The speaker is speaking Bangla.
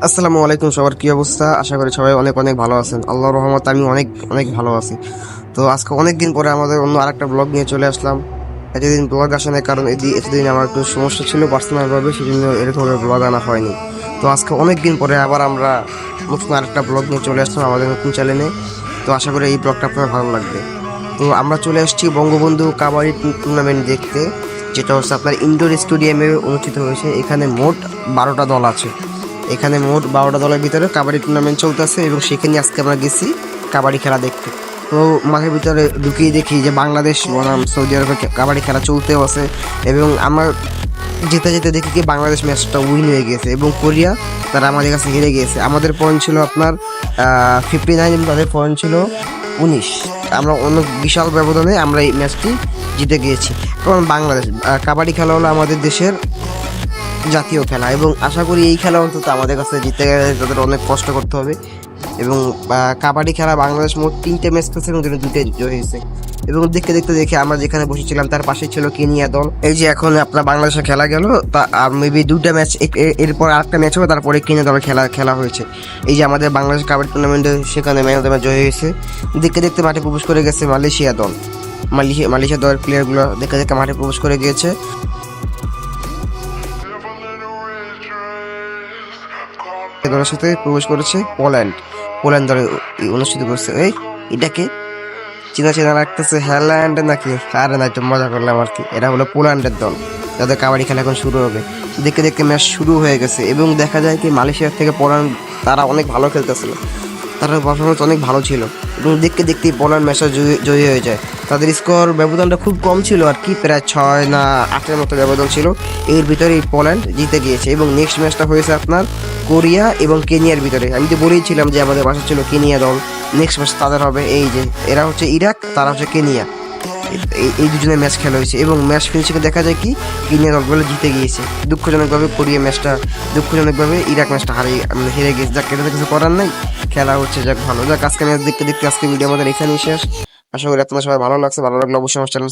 আসসালামু আলাইকুম, সবার কি অবস্থা? আশা করি সবাই অনেক অনেক ভালো আছেন। আল্লাহর রহমত আমি অনেক অনেক ভালো আছি। তো আজকে অনেক দিন পরে আমাদের অন্য আরেকটা ব্লগ নিয়ে চলে আসলাম। এতদিন ব্লগ আসে না, কারণ এতদিন আমার একটু সমস্যা ছিল পার্সোনাল ভাবে, সেই জন্য এরকমভাবে ব্লগ আনা হয়নি। তো আজকে অনেক দিন পরে আবার আমরা নতুন আরেকটা ব্লগ নিয়ে চলে আসলাম আমাদের নতুন চ্যানেলে। তো আশা করি এই ব্লগটা আপনার ভালো লাগবে। তো আমরা চলে আসছি বঙ্গবন্ধু কাবাডি টুর্নামেন্ট দেখতে, যেটা হচ্ছে আপনার ইনডোর স্টেডিয়ামে অনুষ্ঠিত হয়েছে। এখানে মোট 12টা দল আছে। এখানে মোট 12টা দলের ভিতরে কাবাডি টুর্নামেন্ট চলতেছে, এবং সেখানে আজকে আমরা গেছি কাবাডি খেলা দেখতে। তো মাঠের ভিতরে ঢুকিয়ে দেখি যে বাংলাদেশ বনাম সৌদি আরবে কাবাডি খেলা চলতেও আছে, এবং আমরা যেতে যেতে দেখি কি বাংলাদেশ ম্যাচটা উইন হয়ে গেছে, এবং কোরিয়া তারা আমাদের কাছে হেরে গিয়েছে। আমাদের পয়েন্ট ছিল আপনার 59, এবং তাদের পয়েন্ট ছিল 19। আমরা অন্য বিশাল ব্যবধানে আমরা এই ম্যাচটি জিতে গিয়েছি। কারণ বাংলাদেশ কাবাডি খেলা হলো আমাদের দেশের জাতীয় খেলা, এবং আশা করি এই খেলা অন্তত আমাদের কাছে জিততে গেলে তাদের অনেক কষ্ট করতে হবে। এবং কাবাডি খেলা বাংলাদেশ মোট 3টে ম্যাচ খেলছে এবং 2টে জয় হয়েছে। এবং দেখতে দেখতে দেখে আমরা যেখানে বসেছিলাম তার পাশে ছিল কেনিয়া দল। এই যে এখন আপনার বাংলাদেশে খেলা গেল, তা আর মেবি 2টা ম্যাচ, এরপর আরেকটা ম্যাচ হবে, তারপরে কেনিয়া দলের খেলা হয়েছে। এই যে আমাদের বাংলাদেশ কাবাডি টুর্নামেন্টে সেখানে ম্যাচ অফ দ্য ম্যাচ জয় হয়েছে। দেখতে দেখতে মাঠে প্রবেশ করে গেছে মালয়েশিয়া দল। মালয়েশিয়া দলের প্লেয়ারগুলো দেখে দেখে মাঠে প্রবেশ করে গিয়েছে। দলের সাথে প্রবেশ করেছে পোল্যান্ড দলে অনুষ্ঠিত করছে। এটাকে চেনা চেনা লাগতেছে, হ্যাল্যান্ড নাকি? আরে না, একটু মজা করলাম আর কি। এটা হলো পোল্যান্ডের দল, যাদের কাবাডি খেলা এখন শুরু হবে। দেখতে দেখতে ম্যাচ শুরু হয়ে গেছে, এবং দেখা যায় কি মালয়েশিয়ার থেকে পোল্যান্ড তারা অনেক ভালো খেলতেছিল, তারা পারফরমেন্স অনেক ভালো ছিল, এবং দেখতে দেখতেই পোল্যান্ড ম্যাচটা জয়ী হয়ে যায়। তাদের স্কোর ব্যবধানটা খুব কম ছিল আর কি, প্রায় 6 না 8-এর মতো ব্যবধান ছিল। এর ভিতরেই পোল্যান্ড জিতে গিয়েছে, এবং নেক্সট ম্যাচটা হয়েছে আপনার কোরিয়া এবং কেনিয়ার ভিতরে। আমি তো বলেইছিলাম যে আমাদের পাশে ছিল কেনিয়া দল, নেক্সট ম্যাচ তাদের হবে। এই যে এরা হচ্ছে ইরাক, তারা হচ্ছে কেনিয়া। এই দুজনের ম্যাচ খেলা হয়েছে, এবং ম্যাচ ফিনিশিংয়ে দেখা যায় কি কেনিয়া দলগুলো জিতে গিয়েছে। দুঃখজনকভাবে কোরিয়া ম্যাচটা, দুঃখজনকভাবে ইরাক ম্যাচটা হেরে গেছে। যাক, এটা তো কিছু করার নাই, খেলা হচ্ছে। যাক, ভালো যাক, আজকে ম্যাচ দেখতে দেখতে আজকে ভিডিও আমাদের এখানেই শেষ। আশা করি আপনাদের সবাই ভালো লাগছে। ভালো লাগলে অবশ্যই আমার চ্যানেল